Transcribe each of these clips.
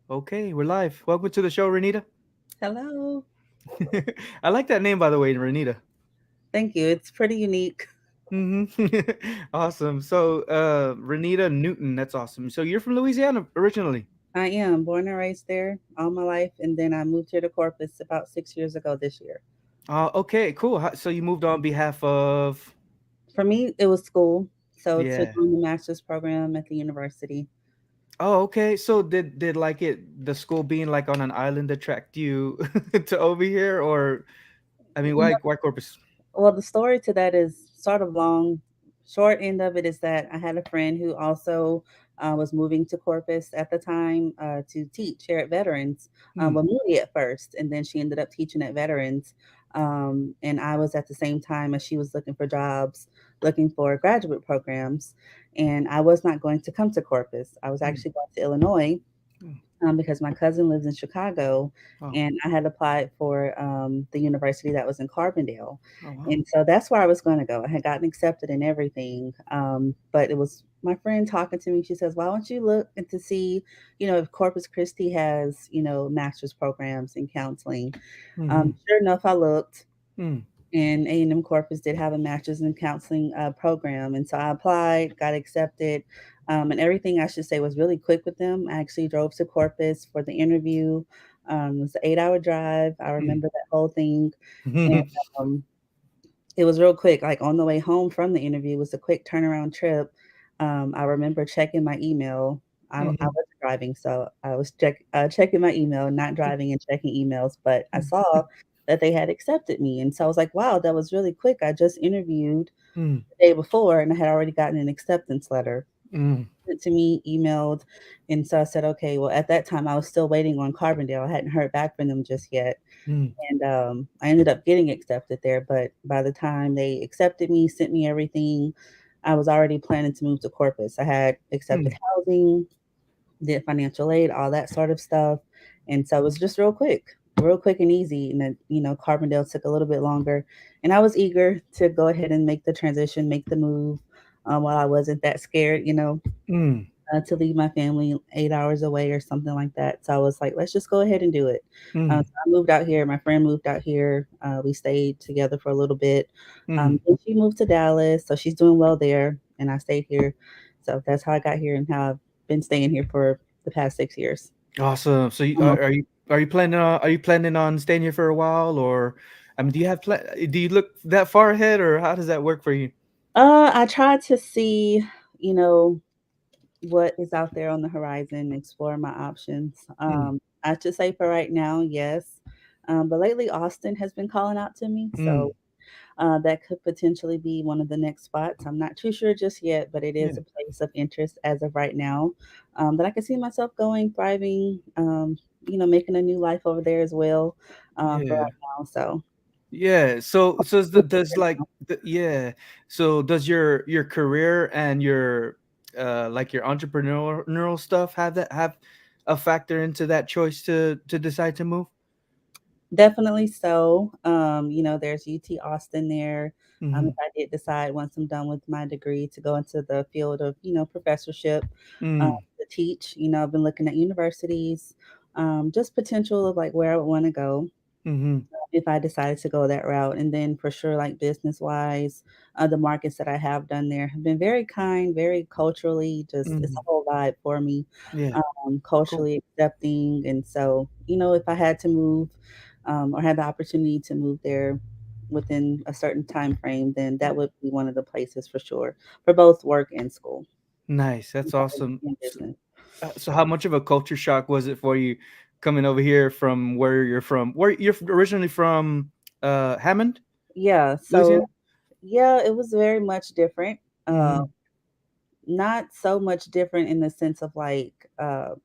Okay, we're live. Welcome to the show, Renita. Hello. I like that name, by the way, Renita. Thank you. It's pretty unique. hmm Awesome. So, Renita Newton, that's awesome. So, you're from Louisiana originally. I am born and raised there all my life, and then I moved here to Corpus about 6 years ago this year. Okay, cool. So, you moved on behalf of. For me, it was school. So to Yeah. join the master's program at the university. Oh, okay. So, did like the school being like on an island attract you to over here, or I mean, why Corpus? Well, the story to that is sort of long. Short end of it is that I had a friend who also was moving to Corpus at the time to teach here at Veterans. Hmm. Well, Moody at first, and then she ended up teaching at Veterans. And I was at the same time as she was looking for jobs, looking for graduate programs. And I was not going to come to Corpus. I was Hmm. actually going to Illinois Hmm. because my cousin lives in Chicago, Oh, and I had applied for the university that was in Carbondale. oh wow. And so that's where I was going to go. I had gotten accepted and everything. But it was my friend talking to me. She says, why don't you look and to see, if Corpus Christi has, master's programs in counseling. Mm-hmm. Sure enough, I looked, Mm. and A&M Corpus did have a master's in counseling program. And so I applied, got accepted, and everything I should say was really quick with them. I actually drove to Corpus for the interview. It was an 8-hour drive. I remember that whole thing. And Mm. um, it was real quick. Like on the way home from the interview, it was a quick turnaround trip. I remember checking my email. I Mhm. wasn't driving, so I was checking my email, not driving and checking emails. But I Mm. saw that they had accepted me, and so I was like, "Wow, that was really quick." I just interviewed Mm. the day before, and I had already gotten an acceptance letter Mm. sent to me, emailed, and so I said, "Okay." Well, at that time, I was still waiting on Carbondale. I hadn't heard back from them just yet, Mm. and I ended up getting accepted there. But by the time they accepted me, sent me everything, I was already planning to move to Corpus. I had accepted Mm. housing, did financial aid, all that sort of stuff. And so it was just real quick and easy. And then, Carbondale took a little bit longer. And I was eager to go ahead and make the transition, make the move while I wasn't that scared, Mm. to leave my family 8 hours away or something like that. So I was like, let's just go ahead and do it. Mm. So I moved out here. My friend moved out here. We stayed together for a little bit. Mm. Then she moved to Dallas, so she's doing well there, and I stayed here. So that's how I got here and how I've been staying here for the past 6 years. Awesome. So Almost. are you planning on staying here for a while, or I mean, do you look that far ahead, or how does that work for you? I tried to see, you know, what is out there on the horizon, explore my options. Mm. I should say for right now, yes. But lately, Austin has been calling out to me, so Mm. that could potentially be one of the next spots. I'm not too sure just yet, but it Yeah. is a place of interest as of right now, that I can see myself going, thriving, making a new life over there as well, for Yeah. right now. So, Yeah. So does yeah. So does your career and your like your entrepreneurial stuff have a factor into that choice to decide to move? definitely so. There's UT Austin there. If Mm-hmm. I did decide once I'm done with my degree to go into the field of, professorship, Mm. to teach, I've been looking at universities, just potential of like where I would want to go Mm-hmm. if I decided to go that route. And then for sure, like business wise, the markets that I have done there have been very kind, very culturally, just it's a Mm. whole vibe for me, Yeah. Cool. culturally accepting. And so, if I had to move, or had the opportunity to move there within a certain time frame, then that would be one of the places for sure for both work and school. Nice. That's If I was awesome. in business. So how much of a culture shock was it for you coming over here from where you're from? Where you're originally from, Hammond, Yeah. So Louisiana? yeah, it was very much different. Uh, Mhm. Not so much different in the sense of like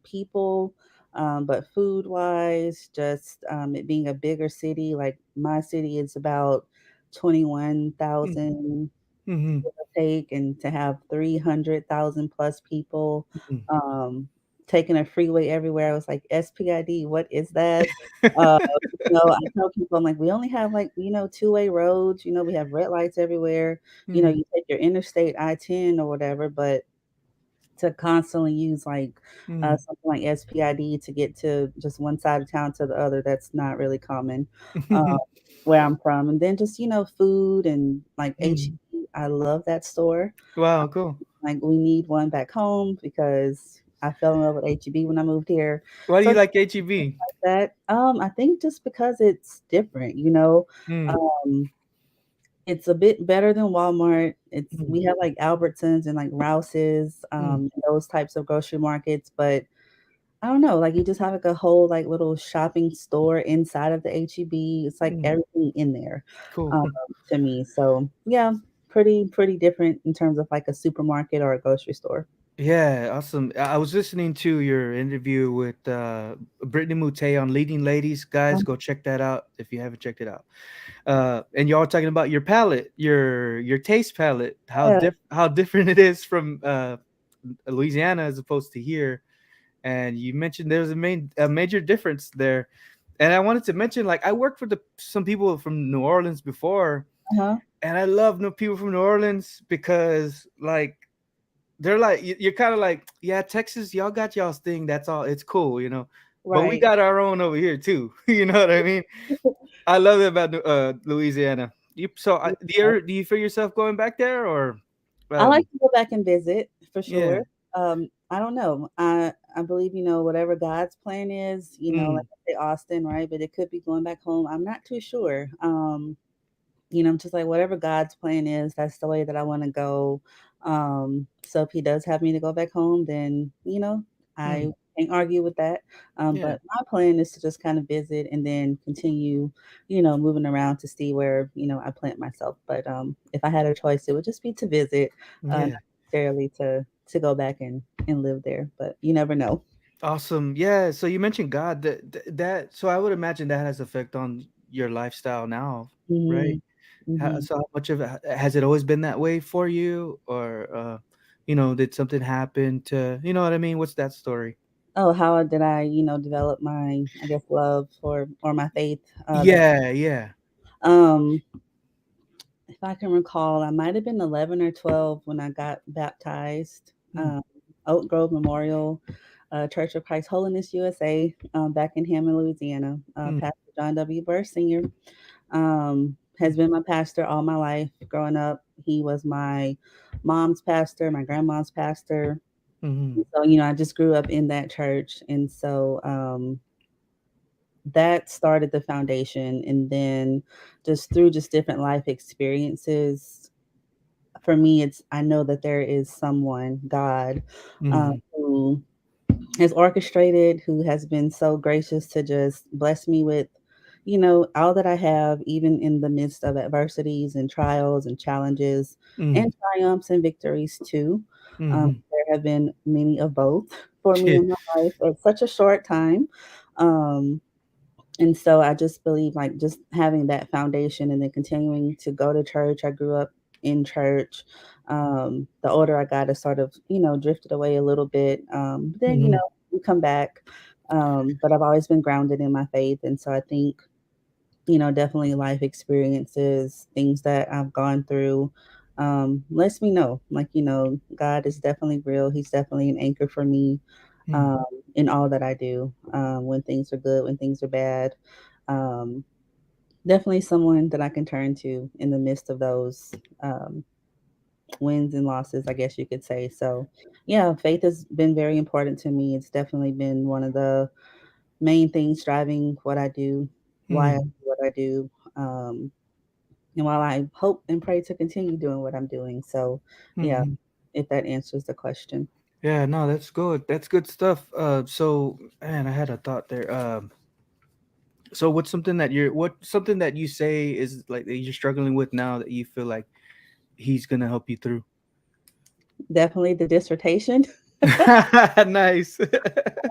people, but food wise, just it being a bigger city. Like my city is about Mm. 21,000 Mhm. give or take, and to have 300,000 plus people, Mhm. um, taking a freeway everywhere. I was like, SPID, what is that? Uh, I tell people, I'm like, we only have like, two-way roads, we have red lights everywhere. Mhm. You take your interstate I-10 or whatever, but to constantly use like Mm. something like SPID to get to just one side of town to the other. That's not really common uh, where I'm from. And then just food and like Mm. HEB. I love that store. Wow, cool. Like we need one back home because I fell in love with HEB when I moved here. Why do So you it's like HEB? like that I think just because it's different. Mm. Um, it's a bit better than Walmart. Mm. We have like Albertsons and like Rouse's, Mm. those types of grocery markets, but I don't know, like you just have like a whole like little shopping store inside of the HEB. It's like Mm. everything in there, Cool. um, to me. So yeah, pretty different in terms of like a supermarket or a grocery store. Yeah, awesome. I was listening to your interview with Brittany Mute on Leading Ladies. Guys, go check that out if you haven't checked it out. And y'all talking about your palate, your taste palette, Yeah. how different it is from Louisiana as opposed to here. And you mentioned there's a major difference there. And I wanted to mention, like, I worked for some people from New Orleans before, Uh-huh. and I love no people from New Orleans because, like, they're like you're kind of like, yeah, Texas, y'all got y'all's thing. That's all. It's cool. But we Right. got our own over here too. You know what I mean? I love it about Louisiana. Do you feel yourself going back there or? I Um, like to go back and visit for yeah. sure. I don't know. I believe, whatever God's plan is, like Mm, I say Austin, right? But it could be going back home. I'm not too sure. I'm just like whatever God's plan is, that's the way that I want to go. So if he does have me to go back home, then I mm, can't argue with that. yeah. But my plan is to just kind of visit and then continue, moving around to see where I plant myself. But if I had a choice, it would just be to visit, not Yeah. necessarily to go back and live there. But you never know. Awesome. Yeah. So you mentioned God. So I would imagine that has effect on your lifestyle now, right? Hmm. Hmm. So how much of it has it always been that way for you, or did something happen to, you know what I mean? What's that story? Oh, how did I, develop my, I guess, love or my faith? That Yeah, yeah. um, if I can recall, I might have been 11 or 12 when I got baptized. Mm, Um, Oak Grove Memorial Church of Christ Holiness USA, back in Hammond, Louisiana. mm, Pastor John W. Burr Sr. mm, Has been my pastor all my life growing up. He was my mom's pastor, my grandma's pastor. mhm, So, I just grew up in that church. And so that started the foundation. And then just through just different life experiences, for me, I know that there is someone, God, mhm, who has orchestrated, who has been so gracious to just bless me with, all that I have, even in the midst of adversities and trials and challenges mm, and triumphs and victories too. mhm. There have been many of both for me in my life at such a short time. Um, and so I just believe like just having that foundation and then continuing to go to church. I grew up in church. The older I got, I sort of, drifted away a little bit. Then, Mhm, you come back. But I've always been grounded in my faith. And so I think, definitely life experiences, things that I've gone through, lets me know, like, God is definitely real. He's definitely an anchor for me, mm, um, in all that I do, when things are good, when things are bad. Um, Definitely someone that I can turn to in the midst of those wins and losses, I guess you could say. So, yeah, faith has been very important to me. It's definitely been one of the main things driving what I do, why I mm, do what I do. Um, and while I hope and pray to continue doing what I'm doing. So, yeah, mhm. if that answers the question. Yeah, no, that's good. That's good stuff. So man, I had a thought there. So what's something that you say is like that you're struggling with now that you feel like he's gonna help you through? Definitely the dissertation. Nice.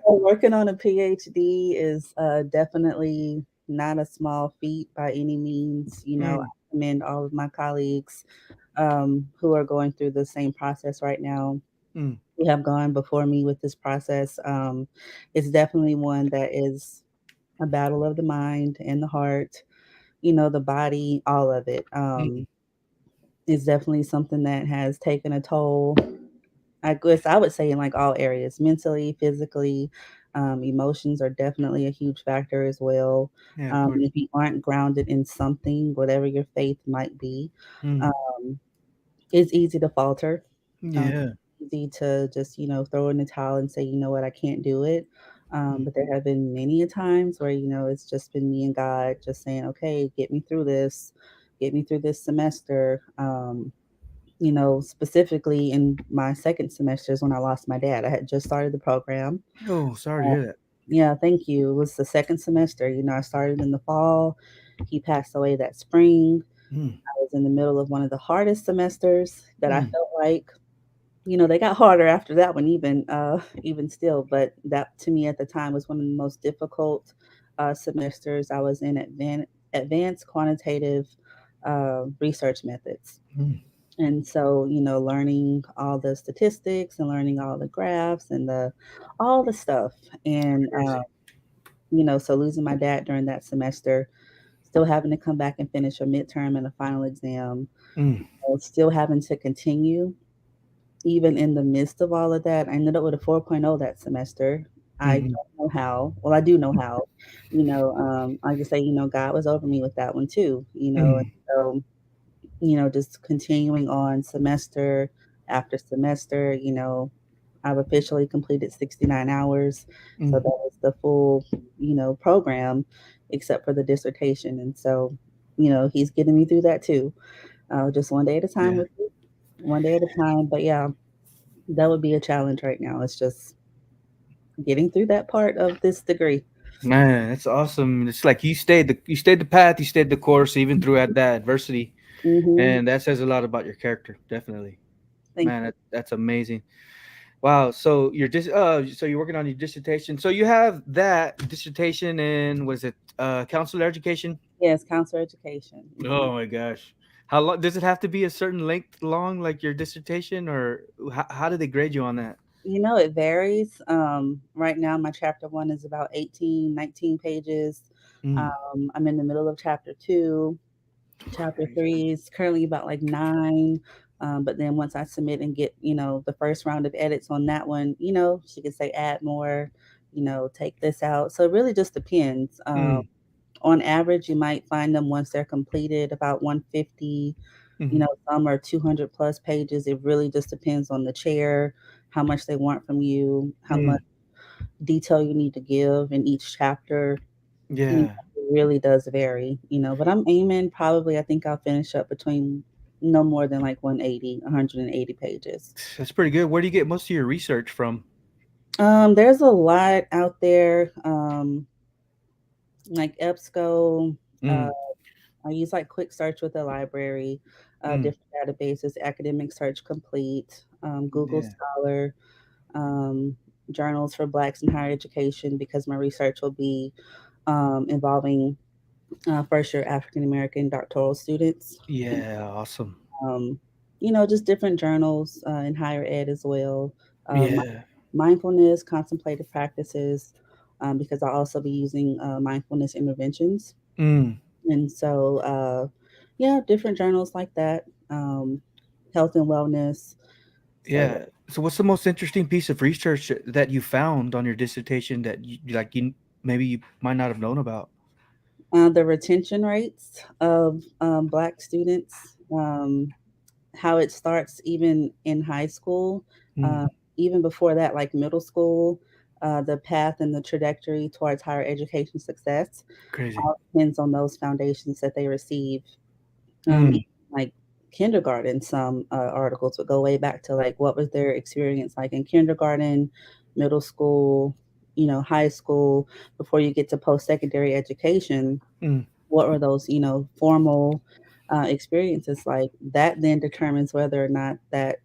Working on a PhD is definitely not a small feat by any means. I Mm, commend all of my colleagues who are going through the same process right now, mm, who have gone before me with this process. It's definitely one that is a battle of the mind and the heart, the body, all of it. mm, Is definitely something that has taken a toll I guess I would say in like all areas, mentally, physically, emotions are definitely a huge factor as well. Yeah, of course. If you aren't grounded in something, whatever your faith might be, Mm. um, it's easy to falter. Um, Yeah. Easy to just, throw in the towel and say, you know what, I can't do it. Mm. But there have been many a times where, it's just been me and God just saying, okay, get me through this semester. Specifically in my second semesters when I lost my dad. I had just started the program. Oh, sorry to Uh, hear that. yeah, thank you. It was the second semester. I started in the fall. He passed away that spring. Mm. I was in the middle of one of the hardest semesters that I Mm. felt like, they got harder after that one, even still. But that to me at the time was one of the most difficult semesters. I was in advanced quantitative research methods. Mm. And so, learning all the statistics and learning all the graphs and all the stuff. And, Crazy. so losing my dad during that semester, still having to come back and finish a midterm and a final exam, Mm. still having to continue, even in the midst of all of that. I ended up with a 4.0 that semester. I Mhm. don't know how. Well, I do know how. I just say, God was over me with that one too. And Mm. so just continuing on semester after semester, I've officially completed 69 hours. So Mm. that was the full, program except for the dissertation. And so, he's getting me through that too. Just one day at a time Yeah. with you, one day at a time. But yeah, that would be a challenge right now. It's just getting through that part of this degree. Man, that's awesome. It's like you stayed the path, you stayed the course even through at that adversity. Hmm. And that says a lot about your character, definitely. Thank Man, you. that's amazing. Wow. So you're working on your dissertation. So you have that dissertation in, was it counselor education? Yes, counselor education. Oh my gosh. How long does it have to be, a certain length long, like your dissertation, or how do they grade you on that? It varies. Right now, my chapter one is about 18, 19 pages. Mm, I'm in the middle of chapter two. Chapter crazy. three is currently about like nine. But then once I submit and get, the first round of edits on that one, she could say add more, take this out. So it really just depends. Mm, On average, you might find them once they're completed about 150. mm, Some are 200 plus pages. It really just depends on the chair, how much they want from you, how much mm. detail you need to give in each chapter. Yeah. It really does vary, but I'm aiming probably, I think I'll finish up between no more than like 180, 180 pages. That's pretty good. Where do you get most of your research from? There's a lot out there, like EBSCO. Uh, Mm, I use like quick search with the library, mm. different databases, academic search complete, Google Yeah. Scholar, um, journals for Blacks in higher education, because my research will be involving first year African American doctoral students. And, Yeah, awesome. um, just different journals in higher ed as well. Yeah. Mindfulness, contemplative practices, because I'll also be using mindfulness interventions. Mm, And so, yeah, different journals like that, health and wellness. So, yeah. So what's the most interesting piece of research that you found on your dissertation that you maybe you might not have known about? the retention rates of Black students, how it starts even in high school, Mm, uh, even before that, like middle school, the path and the trajectory towards higher education success crazy. all depends on those foundations that they receive. Mm, Even like kindergarten, some articles would go way back to like what was their experience like in kindergarten, middle school, high school, before you get to post secondary education. mm, What were those, formal experiences like? That then determines whether or not that,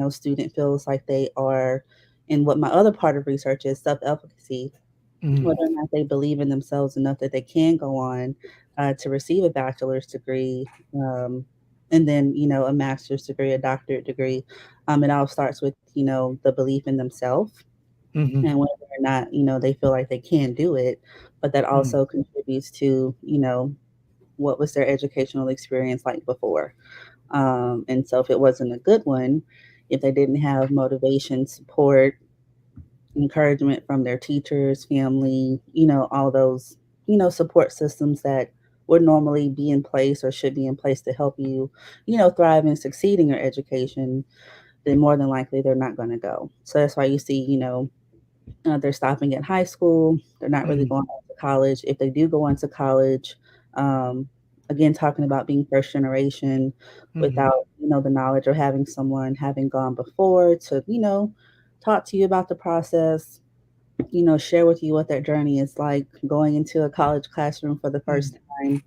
student feels like they are, and what my other part of research is self efficacy, mm, whether or not they believe in themselves enough that they can go on to receive a bachelor's degree, and then a master's degree, a doctorate degree. It all starts with the belief in themselves, mhm, and whether or not they feel like they can do it, but that mm, also contributes to what was their educational experience like before. And so if it wasn't a good one, if they didn't have motivation, support, encouragement from their teachers, family, all those, support systems that would normally be in place or should be in place to help you, thrive and succeed in your education, then more than likely they're not going to go. So that's why you see, they're stopping at high school. They're not really Mhm, going on to college. If they do go on to college, um, again, talking about being first generation mhm, without, the knowledge or having someone having gone before to, talk to you about the process, share with you what that journey is like going into a college classroom for the mhm. first time.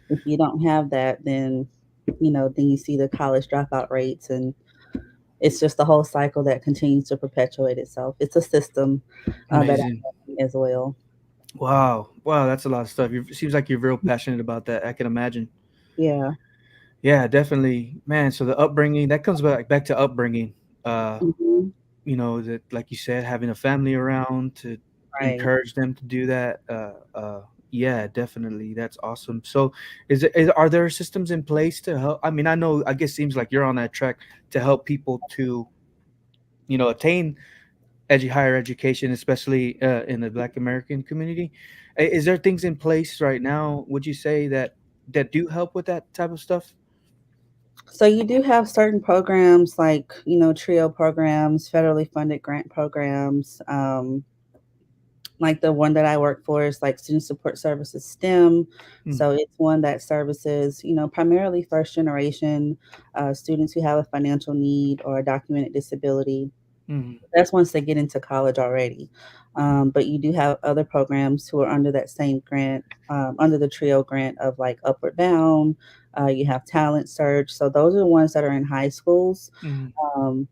If you don't have that, then you see the college dropout rates, and it's just a whole cycle that continues to perpetuate itself. It's a system that Amazing. I as well. Wow. Wow, that's a lot of stuff. Seems like you're real passionate about that. I can imagine. Yeah. Yeah, definitely. Man, so the upbringing, that comes back to upbringing. Uh, Mhm. that like you said, having a family around to Right. encourage them to do that. Yeah, definitely. That's awesome. So are there systems in place to help? I mean, I know, I guess seems like you're on that track to help people to, attain higher education, especially in the Black American community. Is there things in place right now, would you say, that do help with that type of stuff? So you do have certain programs like, TRIO programs, federally funded grant programs. Like the one that I work for is like Student Support Services STEM. Mm, So it's one that services, primarily first generation students who have a financial need or a documented disability. mm, That's once they get into college already. But you do have other programs who are under that same grant, under the TRIO grant of like Upward Bound. You have Talent Search. So those are the ones that are in high schools. mm, Um,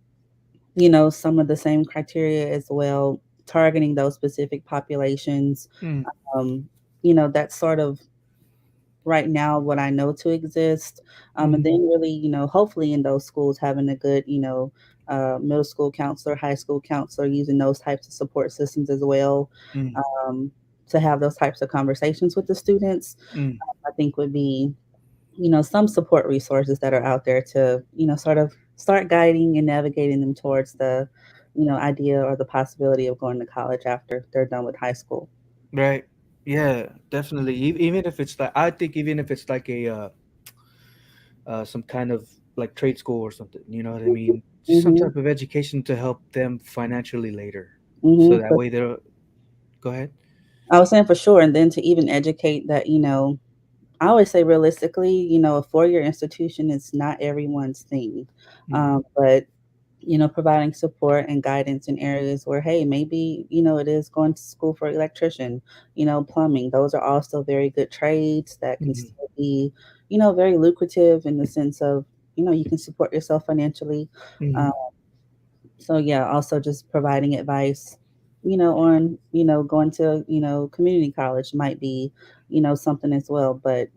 some of the same criteria as well, targeting those specific populations. mm, Um, that's sort of right now what I know to exist. And mm, then really, hopefully in those schools having a good, middle school counselor, high school counselor, using those types of support systems as well, mm, um, to have those types of conversations with the students, mm. I think would be, some support resources that are out there to, sort of start guiding and navigating them towards the, idea or the possibility of going to college after they're done with high school. Right. Yeah, definitely. Even if it's like, I think even if it's like a some kind of like trade school or something, you know what I mean? Just some Hmm. type of education to help them financially later. So Hmm. that way they'll go ahead. I was saying for sure, and then to even educate that, I always say realistically, a four-year institution is not everyone's thing. Mm, But, providing support and guidance in areas where, hey, maybe, it is going to school for electrician, plumbing. Those are also very good trades that can mm, still be, very lucrative in the sense of, you can support yourself financially. mm. Um, so yeah, also just providing advice, on, going to, community college might be, something as well, but,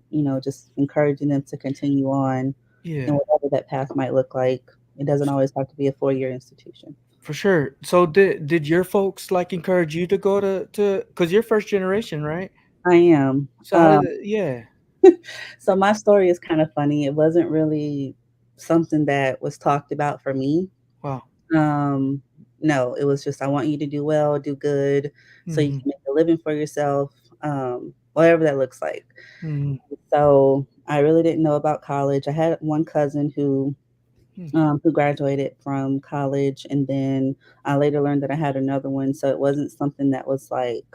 just encouraging them to continue on and Yeah, whatever that path might look like. It doesn't always have to be a four-year institution. for sure. So did your folks like encourage you to go to because you're first generation, right? I am. So how did it, yeah. So my story is kind of funny. It wasn't really something that was talked about for me. Wow. Um, no, it was just I want you to do well, do good, so you Mm-hmm. can make a living for yourself, whatever that looks like. Mm-hmm. So I really didn't know about college. I had one cousin who graduated from college, and then I later learned that I had another one. So it wasn't something that was like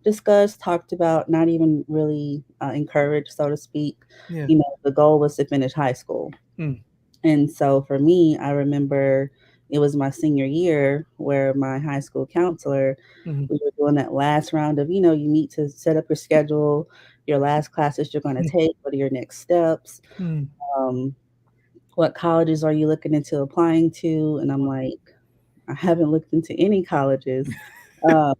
discussed, talked about, not even really encouraged, so to speak. Yeah. The goal was to finish high school. Mm, And so for me, I remember it was my senior year where my high school counselor, mm, we were doing that last round of, you meet to set up your schedule, your last classes you're going to take, what are your next steps, mm. um, what colleges are you looking into applying to? And I'm like, I haven't looked into any colleges. Um,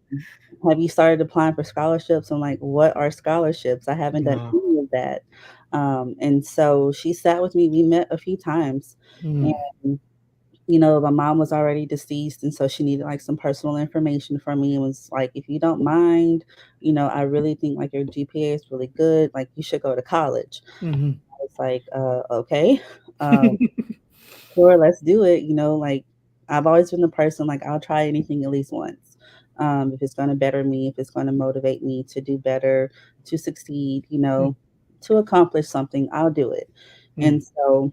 have you started applying for scholarships? I'm like, what are scholarships? I haven't done Wow. any of that. And so she sat with me. We met a few times, Mm, and my mom was already deceased, and so she needed like some personal information from me and was like, if you don't mind, I really think like your GPA is really good. Like you should go to college. mm-hmm. I was like, okay. Um, sure, let's do it. Like I've always been the person like I'll try anything at least once. If it's going to better me, if it's going to motivate me to do better, to succeed, Mm, to accomplish something, I'll do it. mm, And so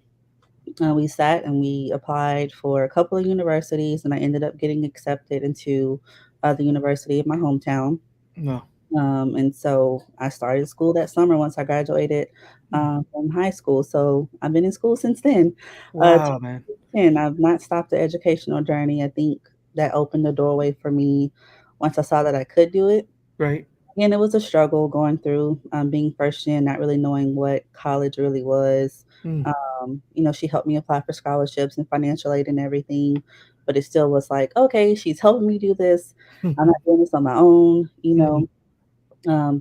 we sat and we applied for a couple of universities, and I ended up getting accepted into the university of my hometown. no. And so I started school that summer once I graduated Mm. from high school. So I've been in school since then. Wow, man. 2010, I've not stopped the educational journey. I think that opened the doorway for me once I saw that I could do it. Right. And it was a struggle going through being first gen, not really knowing what college really was. Mm. She helped me apply for scholarships and financial aid and everything, but it still was like, okay, she's helping me do this. I'm not doing this on my own. Mm,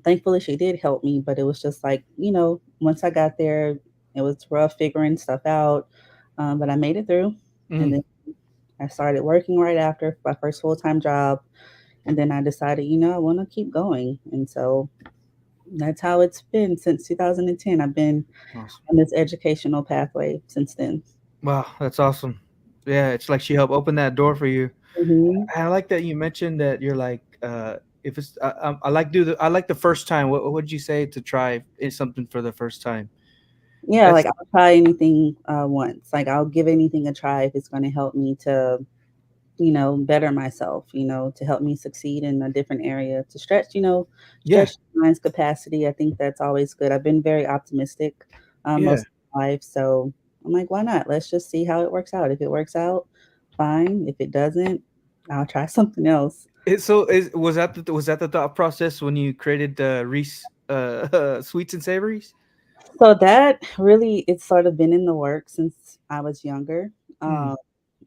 Thankfully, she did help me, but it was just like, once I got there, it was rough figuring stuff out, but I made it through. And mm. then I started working right after my first full time job. And then I decided, I want to keep going. And so that's how it's been since 2010. I've been Awesome. on this educational pathway since then. Wow, that's awesome. Yeah, it's like she helped open that door for you. Hmm. I like that you mentioned that you're like, if it's, I like do the, I like the first time. What would you say to try is something for the first time? Yeah, That's like I'll try anything once. Like I'll give anything a try if it's going to help me to better myself, to help me succeed in a different area, to yeah, stretch my mind's capacity. I think that's always good. I've been very optimistic yeah. most of my life. So I'm like, why not? Let's just see how it works out. If it works out, fine. If it doesn't, I'll try something else. So was that the thought process when you created the Reese sweets and savories? So that really, it's sort of been in the works since I was younger. Mm. Um,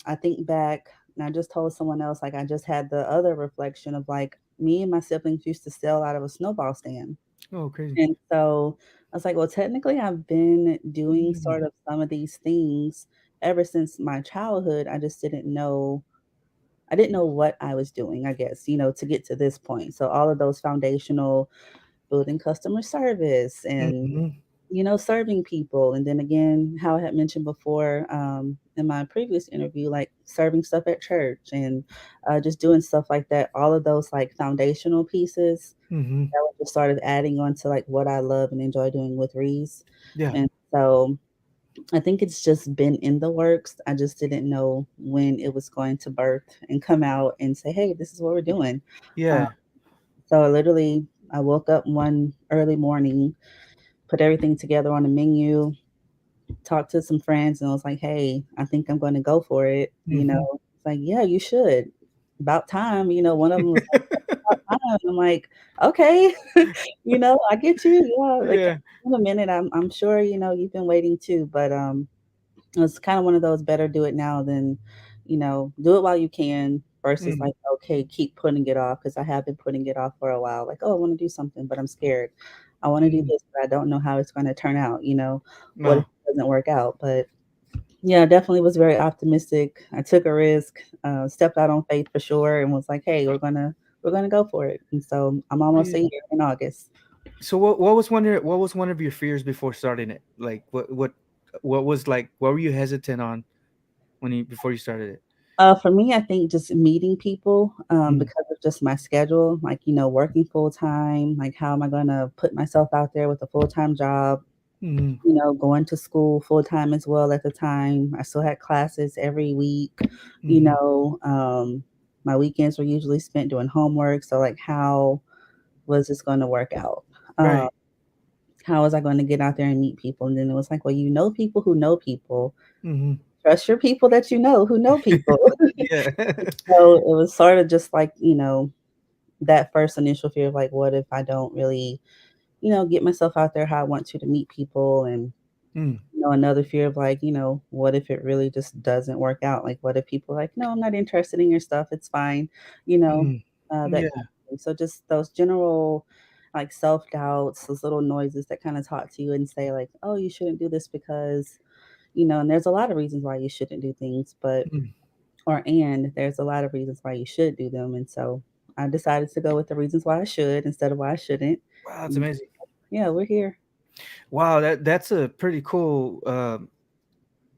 I think back, and I just told someone else, like, I just had the other reflection of like me and my siblings used to sell out of a snowball stand. Oh, crazy. And so I was like, well, technically, I've been doing Mm. sort of some of these things ever since my childhood. I just didn't know. I didn't know what I was doing, I guess, to get to this point. So all of those foundational building customer service and Mhm. serving people. And then again, how I had mentioned before in my previous interview, like serving stuff at church and just doing stuff like that. All of those like foundational pieces Mhm. that was just sort of adding on to like what I love and enjoy doing with Reese. Yeah. And so I think it's just been in the works. I just didn't know when it was going to birth and come out and say, hey, this is what we're doing. Uh, Yeah. so I woke up one early morning, put everything together on a menu, talked to some friends, and I was like, "Hey, I think I'm going to go for it." Mhm. It's like, "Yeah, you should. About time." One of them was like, "About time." I'm like, "Okay, I get you. Yeah, like Yeah. in a minute. I'm sure you've been waiting too, but it's kind of one of those better do it now than, do it while you can versus Mm. like, okay, keep putting it off because I have been putting it off for a while. Like, oh, I want to do something, but I'm scared. I want to do Mm. this, but I don't know how it's going to turn out. What if No. it doesn't work out? But yeah, I definitely was very optimistic. I took a risk, stepped out on faith for sure, and was like, hey, we're gonna go for it. And so I'm almost a Yeah. year in August. So what was one of your fears before starting it? Like what was like what were you hesitant on when you before you started it? For me, I think just meeting people, Mm. because of just my schedule, like, working full time, like, how am I going to put myself out there with a full time job, Mhm. going to school full time as well at the time. I still had classes every week, you Mhm. know. My weekends were usually spent doing homework. So, like, how was this going to work out? Um, Right. how was I going to get out there and meet people? And then it was like, well, people who know people. Mhm. Trust your people that you know who know people. Yeah. So it was sort of just like, that first initial fear of like, what if I don't really, get myself out there how I want to meet people? And, Mm. another fear of like, what if it really just doesn't work out? Like, what if people are like, no, I'm not interested in your stuff. It's fine, you know, Mm. that Yeah. kind of thing. So just those general like self doubts, those little noises that kind of talk to you and say like, oh, you shouldn't do this because, and there's a lot of reasons why you shouldn't do things, but Mm. and there's a lot of reasons why you should do them. And so I decided to go with the reasons why I should instead of why I shouldn't. Wow, that's And amazing. yeah, we're here. Wow, that's a pretty cool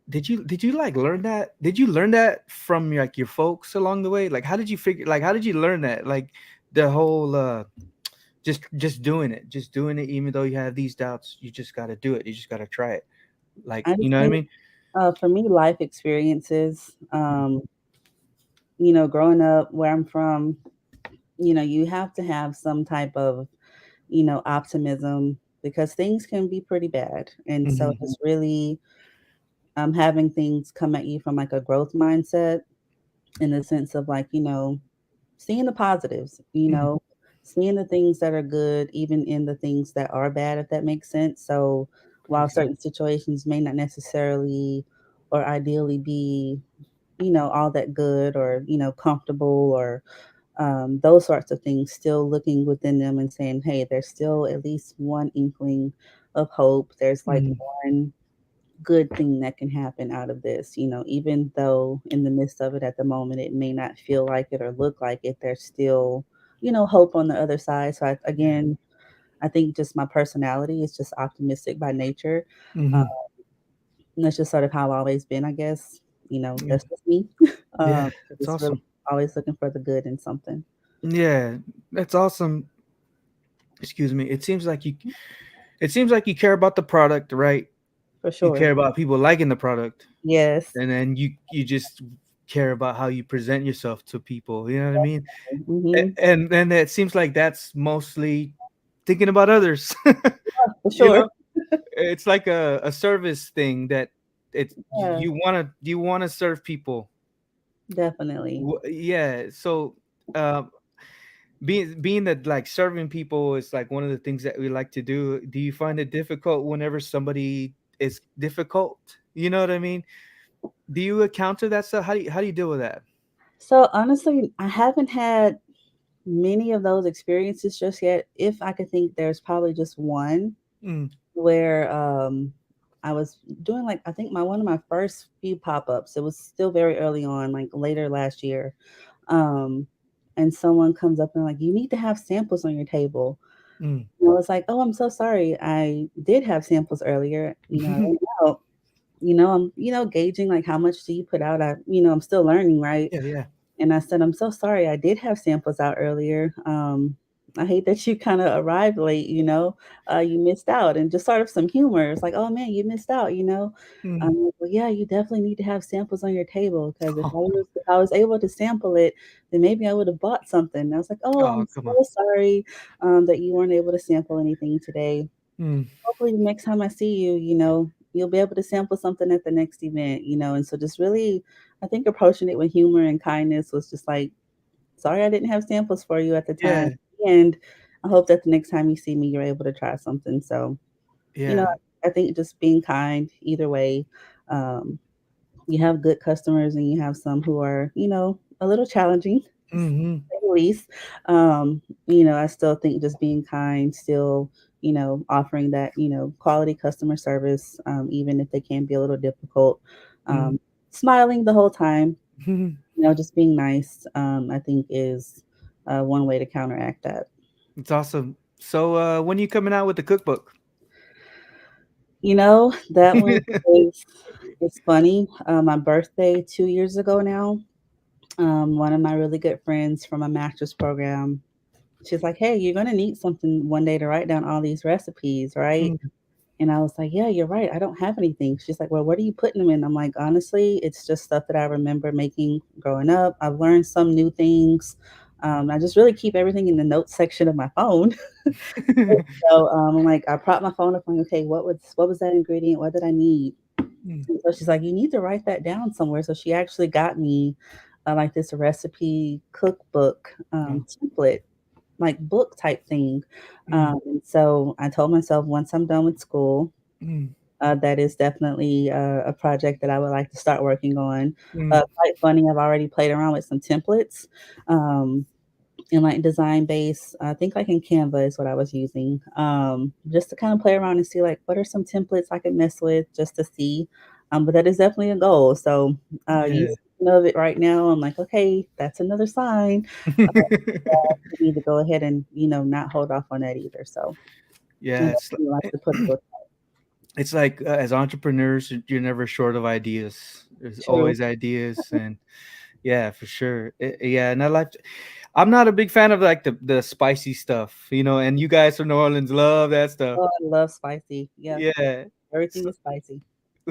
did you like learn that? Did you learn that from like your folks along the way? Like how did you figure, like how did you learn that? Like the whole just doing it even though you have these doubts, you just got to do it. You just got to try it. Like, I you just know what I think, mean? for me, life experiences, growing up where I'm from, you have to have some type of, optimism because things can be pretty bad. And so Mhm. just really having things come at you from like a growth mindset in the sense of like, seeing the positives, Mhm. seeing the things that are good, even in the things that are bad, if that makes sense. So while Okay. certain situations may not necessarily or ideally be, all that good or, comfortable or those sorts of things, still looking within them and saying, hey, there's still at least one inkling of hope. There's like Mhm. one good thing that can happen out of this, even though in the midst of it at the moment, it may not feel like it or look like it, there's still, hope on the other side. So Yeah. again, I think just my personality is just optimistic by nature. Uh, Mhm. and that's just sort of how I've always been, I guess. Yeah. That's just me. Yeah. That's Just really awesome. always looking for the good in something, Yeah. That's awesome. Excuse me. It seems like you care about the product, right? for You care sure. about people liking the product, Yes. and then you just care about how you present yourself to people. You know what I mean? Hmm. And it seems like that's mostly thinking about others. For You sure. know, it's like a service thing that it's Yeah, you want to serve people. definitely. Yeah. So uh, being that like serving people is like one of the things that we like to do. Do you find it difficult whenever somebody is difficult? You know what I mean? Do you encounter that stuff? How do you deal with that? So honestly, I haven't had many of those experiences just yet. If I could think, there's probably just one Mm, where I was doing like I think my one of my first few pop-ups. It was still very early on, like later last year. Um and someone comes up and like, you need to have samples on your table. mm. And I was like, oh, I'm so sorry. I did have samples earlier. I went out, I'm, gauging like how much do you put out. I'm still learning, right? Yeah, yeah. And I said, I'm so sorry. I did have samples out earlier. I hate that you kind of arrived late, you missed out, and just sort of some humor. It's like, oh man, you missed out. Mm. Well, yeah, you definitely need to have samples on your table because if I was able to sample it, then maybe I would have bought something. And I was like, oh, Oh, I'm come on. so sorry that you weren't able to sample anything today. Mm, Hopefully, the next time I see you, you'll be able to sample something at the next event, and so just really, I think approaching it with humor and kindness was just like, sorry I didn't have samples for you at the time. yeah, And I hope that the next time you see me, you're able to try something. So, you know, yeah. I think just being kind either way. Um, you have good customers and you have some who are, a little challenging, to say Hmm. the least. I still think just being kind, still, offering that, quality customer service, even if they can be a little difficult. Mm. Um, Smiling the whole time, just being nice, I think is one way to counteract that. It's awesome. So, when are you coming out with the cookbook? That one is it's funny. My birthday 2 years ago now. One of my really good friends from a master's program, she's like, "Hey, you're gonna need something one day to write down all these recipes, right?" Mm, And I was like, "Yeah, you're right. I don't have anything." She's like, "Well, what are you putting them in?" I'm like, "Honestly, it's just stuff that I remember making growing up. I've learned some new things. I just really keep everything in the notes section of my phone." So I'm like, I propped my phone up. I'm like, okay, what was that ingredient? What did I need? mm, And so she's like, you need to write that down somewhere. So she actually got me like this recipe cookbook mm, template, like book type thing. mm, And so I told myself once I'm done with school, mm, that is definitely a project that I would like to start working on. mm, Quite funny. I've already played around with some templates. Um, in like design base. I think like in Canva is what I was using, just to kind of play around and see like what are some templates I could mess with just to see. But that is definitely a goal. So you yeah. speaking of it right now, I'm like, okay, that's another sign. I need to go ahead and not hold off on that either. So Yeah, I like to put a book. it's like as entrepreneurs, you're never short of ideas. There's True. always ideas, and yeah, for sure. Yeah, and I like. I'm not a big fan of like the spicy stuff, and you guys from New Orleans love that stuff. Oh, I love spicy. Yeah, Yeah. everything So, is spicy.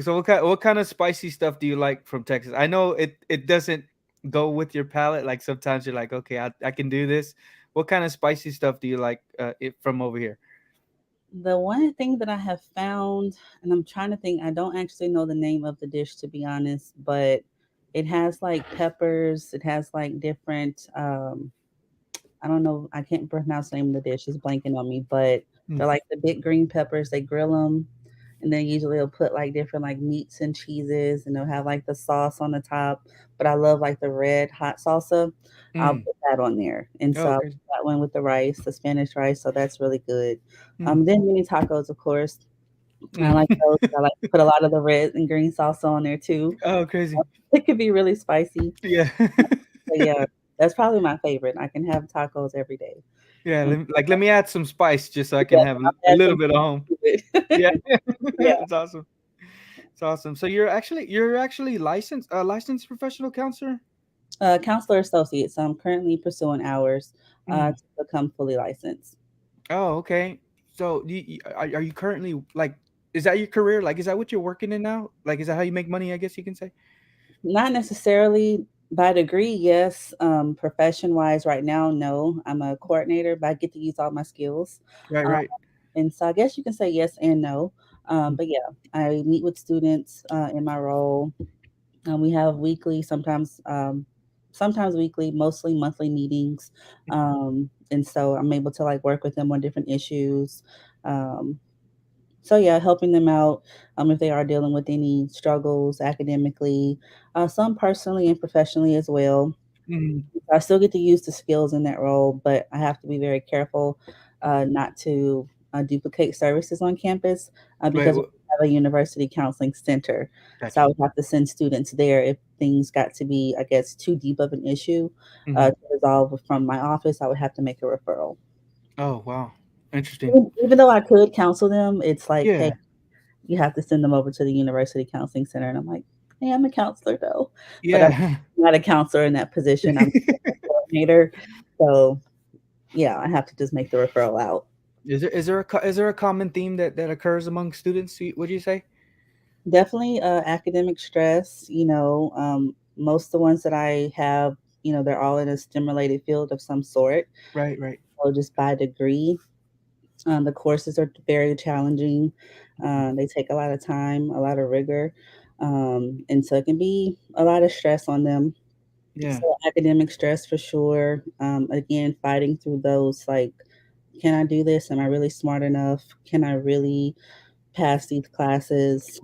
so what kind of spicy stuff do you like from Texas? I know it doesn't go with your palate. Like sometimes you're like, okay, I can do this. What kind of spicy stuff do you like from over here? The one thing that I have found, and I'm trying to think, I don't actually know the name of the dish to be honest, but it has like peppers, it has like different I don't know, I can't pronounce the name of the dish, it's blanking on me, but Mm, they're like the big green peppers, they grill them, and then usually they'll put like different like meats and cheeses, and they'll have like the sauce on the top. But I love like the red hot salsa. I'll mm. put that on there, and so Oh, I'll crazy. put that one with the rice, the Spanish rice, so that's really good. Mm, Then mini tacos, of course. I mm. like those. I like to put a lot of the red and green salsa on there too. Oh, crazy. It could be really spicy, Yeah. but yeah, that's probably my favorite. I can have tacos every day. Yeah, And let me add some spice just so I can yeah, have a I'll add little some bit of home. to it. Yeah. Yeah. It's awesome. It's awesome. So you're actually licensed professional counselor? Counselor associate. So I'm currently pursuing hours Mm. to become fully licensed. Oh, okay. So are you currently like is that your career? Like is that what you're working in now? Like is that how you make money, I guess you can say? Not necessarily by degree, yes. Profession wise, right now, no. I'm a coordinator, but I get to use all my skills. Right, Um, right. and so I guess you can say yes and no. Mm, But yeah, I meet with students in my role. We have weekly, sometimes weekly, mostly monthly meetings. And so I'm able to like work with them on different issues. Um, so yeah, helping them out if they are dealing with any struggles academically, some personally and professionally as well. mm. I still get to use the skills in that role, but I have to be very careful not to duplicate services on campus Wait, because we have a university counseling center. So I gotcha. would have to send students there if things got to be, I guess, too deep of an issue Hmm. to resolve from my office. I would have to make a referral. Oh, wow. Interesting. Even though I could counsel them, it's like, hey, Yeah. you have to send them over to the university counseling center. And I'm like, hey, I'm a counselor though, but I'm Yeah. not a counselor in that position. I'm a coordinator. So yeah, I have to just make the referral out. Is there a common theme that occurs among students? Would you say? Definitely academic stress. Most of the ones that I have, they're all in a STEM related field of some sort. Right, right. So just by degree, the courses are very challenging. Mhm. They take a lot of time, a lot of rigor. And so it can be a lot of stress on them. Yeah. So academic stress for sure. Again, fighting through those like, can I do this? Am I really smart enough? Can I really pass these classes?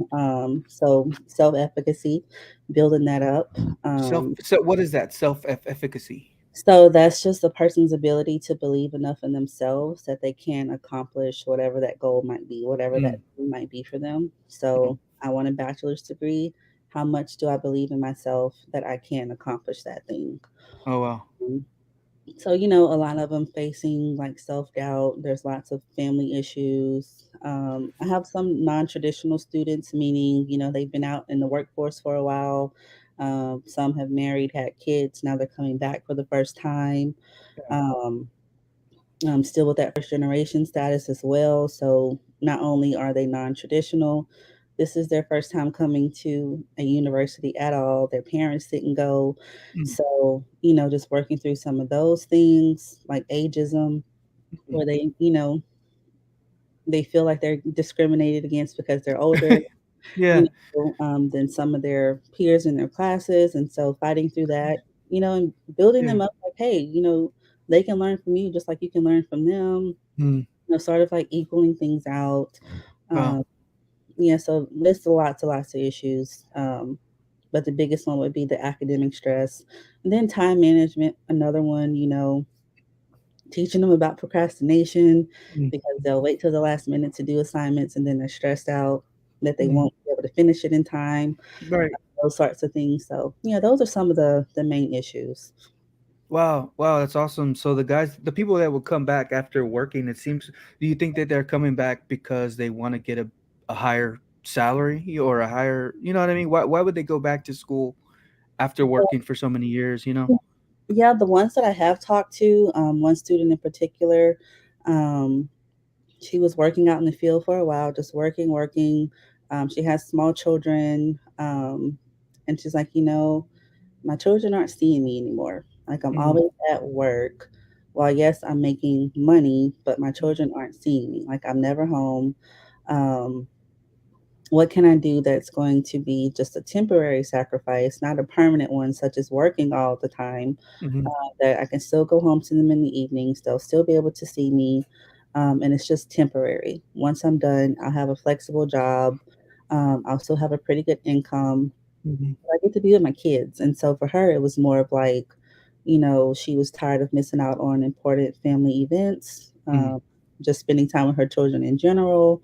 So self efficacy, building that up. Um, So what is that self efficacy? so that's just a person's ability to believe enough in themselves that they can accomplish whatever that goal might be, whatever that Mm, thing might be for them. mm. So I want a bachelor's degree. How much do I believe in myself that I can accomplish that thing? Oh, wow. Um, So, a lot of them facing like self doubt. There's lots of family issues. I have some non traditional students, meaning, they've been out in the workforce for a while. Some have married, had kids. Now they're coming back for the first time. Yeah. Um, I'm still with that first generation status as well. So not only are they non traditional, this is their first time coming to a university at all. Their parents didn't go. Mm, So, just working through some of those things like ageism, mm. where they feel like they're discriminated against because they're older, Yeah, than some of their peers in their classes. And so fighting through that, and building yeah. them up like, hey, they can learn from you just like you can learn from them, Mm. sort of like equaling things out. Wow. Um, yeah, so there's lots and lots of issues. But the biggest one would be the academic stress. And then time management, another one, teaching them about procrastination Mm, because they'll wait till the last minute to do assignments and then they're stressed out that they mm. won't be able to finish it in time, Right. those sorts of things. So, yeah, those are some of the main issues. Wow, wow, that's awesome. So the people that will come back after working, it seems, do you think that they're coming back because they want to get a a higher salary or a higher, you know what I mean? Why would they go back to school after working for so many years, you know? Yeah, the ones that I have talked to, one student in particular, um, she was working out in the field for a while, just working, working. She has small children, and she's like, my children aren't seeing me anymore. Like I'm Mm, always at work. Well, yes, I'm making money, but my children aren't seeing me. Like I'm never home. Um, what can I do that's going to be just a temporary sacrifice, not a permanent one, such as working all the time, mhm, that I can still go home to them in the evenings. They'll still be able to see me. And it's just temporary. Once I'm done, I'll have a flexible job. I'll still have a pretty good income. mhm, I get to be with my kids. And so for her, it was more of like, she was tired of missing out on important family events, mhm, just spending time with her children in general.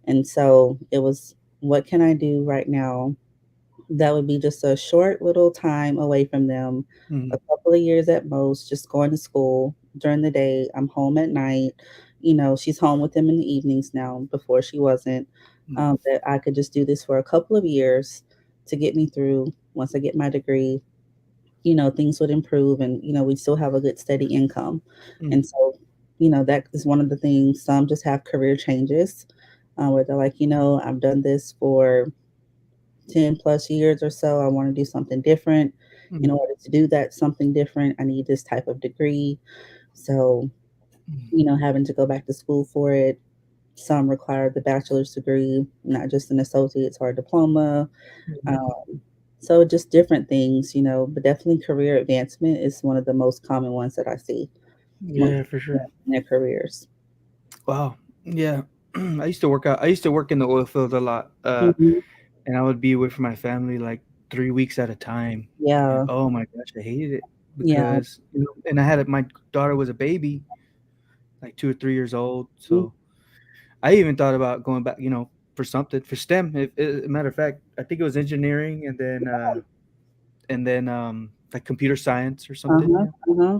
And so it was, what can I do right now that would be just a short little time away from them, a mhm, couple of years at most, just going to school during the day. I'm home at night. She's home with them in the evenings now. Before she wasn't. mhm, That I could just do this for a couple of years to get me through. Once I get my degree, things would improve, and we'd still have a good steady income. mhm, And so, that is one of the things. Some just have career changes, where they're like, I've done this for 10 plus years or so. I want to do something different. In mhm, order to do that something different, I need this type of degree. So, mhm, having to go back to school for it. Some require the bachelor's degree, not just an associate's or a diploma. mhm. Um, so just different things, but definitely career advancement is one of the most common ones that I see once Yeah, for they're sure. in their careers. Wow. Yeah. I used to work in the oil field a lot. Hmm. And I would be away from my family like 3 weeks at a time. And Yeah, oh my gosh, I hated it yeah. because and my daughter was a baby, like 2 or 3 years old. Mhm. So I even thought about going back, for something for STEM. Matter of fact, I think it was engineering, and then like computer science or something. Uh-huh, uh-huh.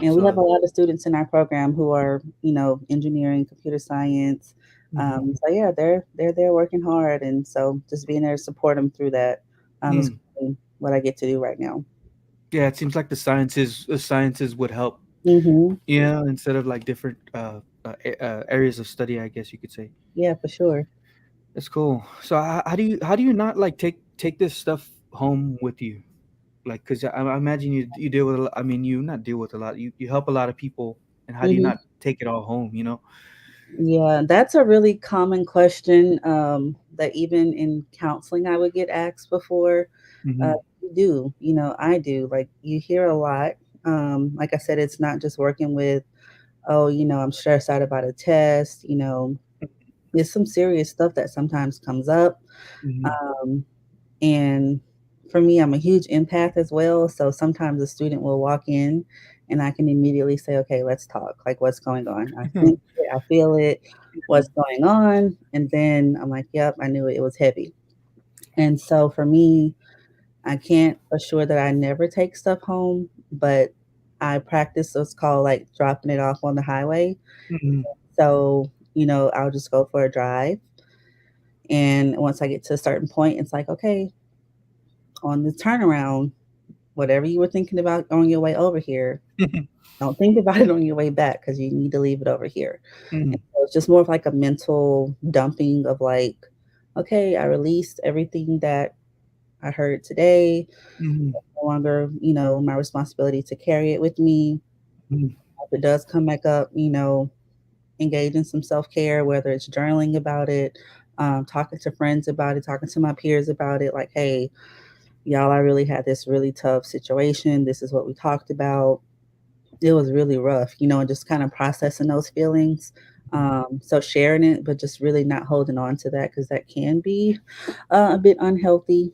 And we have a So lot of students in our program who are, engineering, computer science. mhm, So yeah, they're there working hard, and so just being there to support them through that is mm. really what I get to do right now. Yeah, it seems like the sciences would help. Hmm. Yeah, instead of like different areas of study, I guess you could say. Yeah, for sure. That's cool. So how do you not like take this stuff home with you? Like, cause I imagine you deal with a lot. I mean, you not deal with a lot. You help a lot of people, and how do you Hmm. not take it all home? You know? Yeah, that's a really common question, that even in counseling I would get asked before. Uh, Hmm. you do, I do. Like you hear a lot. Like I said, it's not just working with, oh, I'm stressed out about a test. There's some serious stuff that sometimes comes up. Hmm. Um, and for me, I'm a huge empath as well. So sometimes a student will walk in and I can immediately say, okay, let's talk. Like, what's going on? I sense it, I feel it, what's going on. And then I'm like, yep, I knew it, it was heavy. And so for me, I can't assure that I never take stuff home, but I practice what's called like dropping it off on the highway. Hmm. So, I'll just go for a drive. And once I get to a certain point, it's like, okay, on the turnaround, whatever you were thinking about on your way over here, don't think about it on your way back because you need to leave it over here. Hmm. And so it's just more of like a mental dumping of like, okay, I released everything that I heard today. Hmm. No longer, my responsibility to carry it with me. If it does come back up, engage in some self care, whether it's journaling about it, talking to friends about it, talking to my peers about it. Like, hey, y'all, I really had this really tough situation. This is what we talked about. It was really rough, and just kind of processing those feelings. So sharing it, but just really not holding on to that because that can be a bit unhealthy,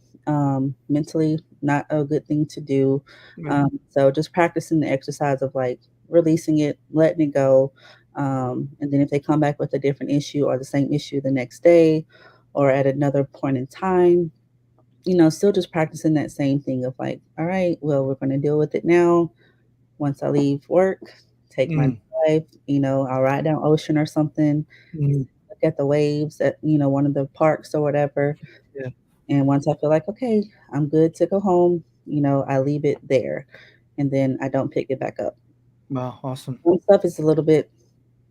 mentally, not a good thing to do. Right. So just practicing the exercise of like releasing it, letting it go. And then if they come back with a different issue or the same issue the next day or at another point in time, still just practicing that same thing of like, all right, well, we're going to deal with it now. Once I leave work, take my Mm. drive, I'll ride down Ocean or something, Mm. at the waves at, one of the parks or whatever. Yeah. And once I feel like, okay, I'm good to go home, I leave it there and then I don't pick it back up. Wow, awesome. Some stuff is a little bit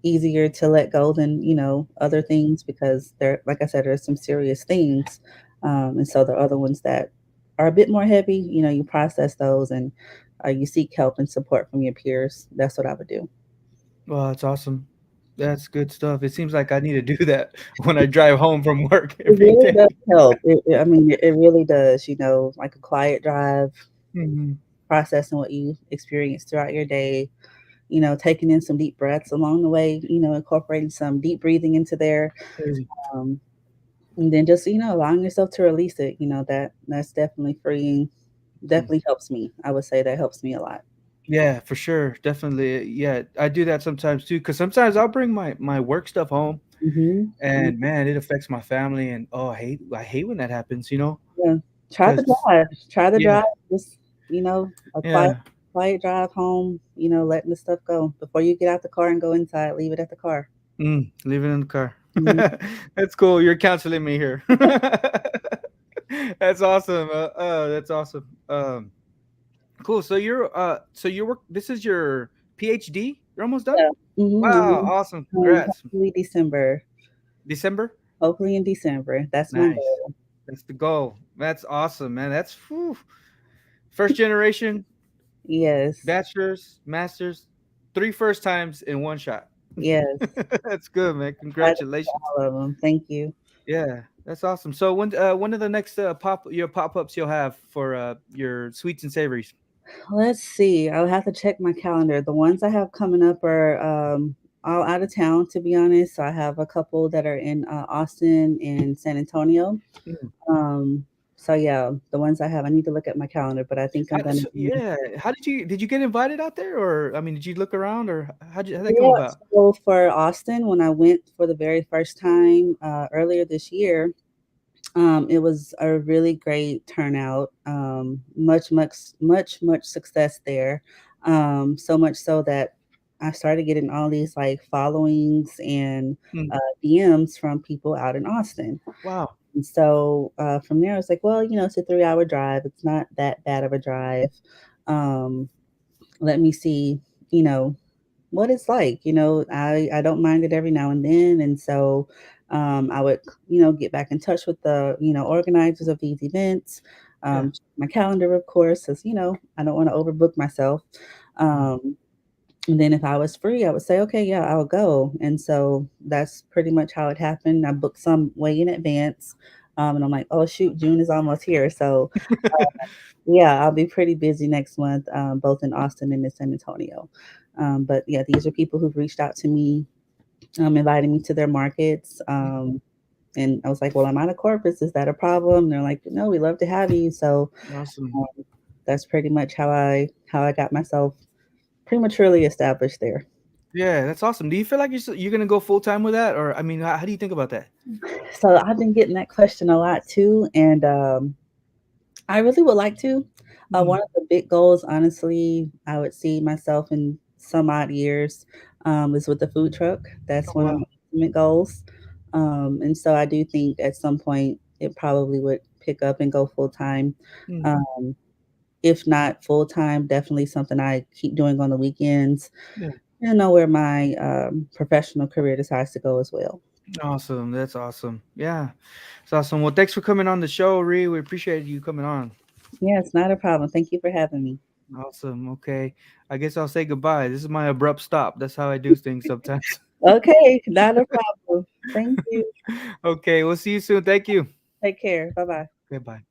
easier to let go than, other things because there, like I said, there's some serious things. And so the other ones that are a bit more heavy, you process those and you seek help and support from your peers. That's what I would do. Well, that's awesome. That's good stuff. It seems like I need to do that when I drive home from work It every really day. does help. I mean, it really does, like a quiet drive, Mhm. processing what you experience throughout your day, taking in some deep breaths along the way, incorporating some deep breathing into there. Crazy. Um, and then just, allowing yourself to release it, that's definitely freeing. Mm. Definitely helps me. I would say that helps me a lot. Yeah, for sure. Definitely. Yeah, I do that sometimes too. Cause sometimes I'll bring my work stuff home, Mhm. Mm, and man, it affects my family. And oh, I hate when that happens. yeah. Try the Cause drive. Try the yeah, drive. Just, a quiet yeah. quiet drive home, letting the stuff go. Before you get out the car and go inside, leave it at the car. Leave it in the car. Mhm. That's cool. You're counseling me here. That's awesome. That's awesome. Cool. So you work. This is your PhD. You're almost done. Yeah. Wow. Mhm. Awesome. Congrats. Hopefully December. December. Hopefully in December. That's my Nice. goal. That's the goal. That's awesome, man. That's whew. First generation, Yes. bachelor's, masters, three first times in one shot. Yes. That's good, man. Try to do Congratulations. all of them. Thank you. Yeah, that's awesome. So when are the next pop-ups you'll have for your sweets and savories? Let's see. I'll have to check my calendar. The ones I have coming up are all out of town, to be honest. So I have a couple that are in Austin and San Antonio. Mm. Um, so yeah, the ones I have, I need to look at my calendar, but I think I'm gonna be. Yeah, how did you get invited out there, or I mean, did you look around, or how'd that come Yeah, about? so for Austin, when I went for the very first time earlier this year, it was a really great turnout. Much success there. So much so that I started getting all these like followings and Mm. DMs from people out in Austin. Wow. And so from there, I was like, well, it's a 3 hour drive. It's not that bad of a drive. Um, Let me see, you know, what it's like. I don't mind it every now and then, and so I would get back in touch with the organizers of these events. Yeah. Check my calendar, of course, as I don't want to overbook myself. Mm. And then if I was free, I would say, okay, yeah, I'll go. And so that's pretty much how it happened. I booked some way in advance. And I'm like, oh shoot, June is almost here. So yeah, I'll be pretty busy next month, both in Austin and in San Antonio. But yeah, these are people who've reached out to me, inviting me to their markets. And I was like, well, I'm out of Corpus. Is that a problem? And they're like, no, we love to have you. So Awesome. um, that's pretty much how I got myself prematurely established there. Yeah, that's awesome. Do you feel like you're gonna go full time with that, or I mean, how do you think about that? So I've been getting that question a lot too, and I really would like to. One Mm. of the big goals, honestly, I would see myself in some odd years, is with the food truck. That's Oh one of wow. my ultimate goals. And so I do think at some point it probably would pick up and go full time. Mm. Um, if not full time, definitely something I keep doing on the weekends. Yeah. Where my professional career decides to go as well. Awesome. That's awesome. Yeah, it's awesome. Well, thanks for coming on the show, Ree. We appreciate you coming on. Yeah, it's not a problem. Thank you for having me. Awesome. Okay. I guess I'll say goodbye. This is my abrupt stop. That's how I do things sometimes. Okay, not a problem. Thank you. Okay. We'll see you soon. Thank you. Take care. Bye bye. Goodbye.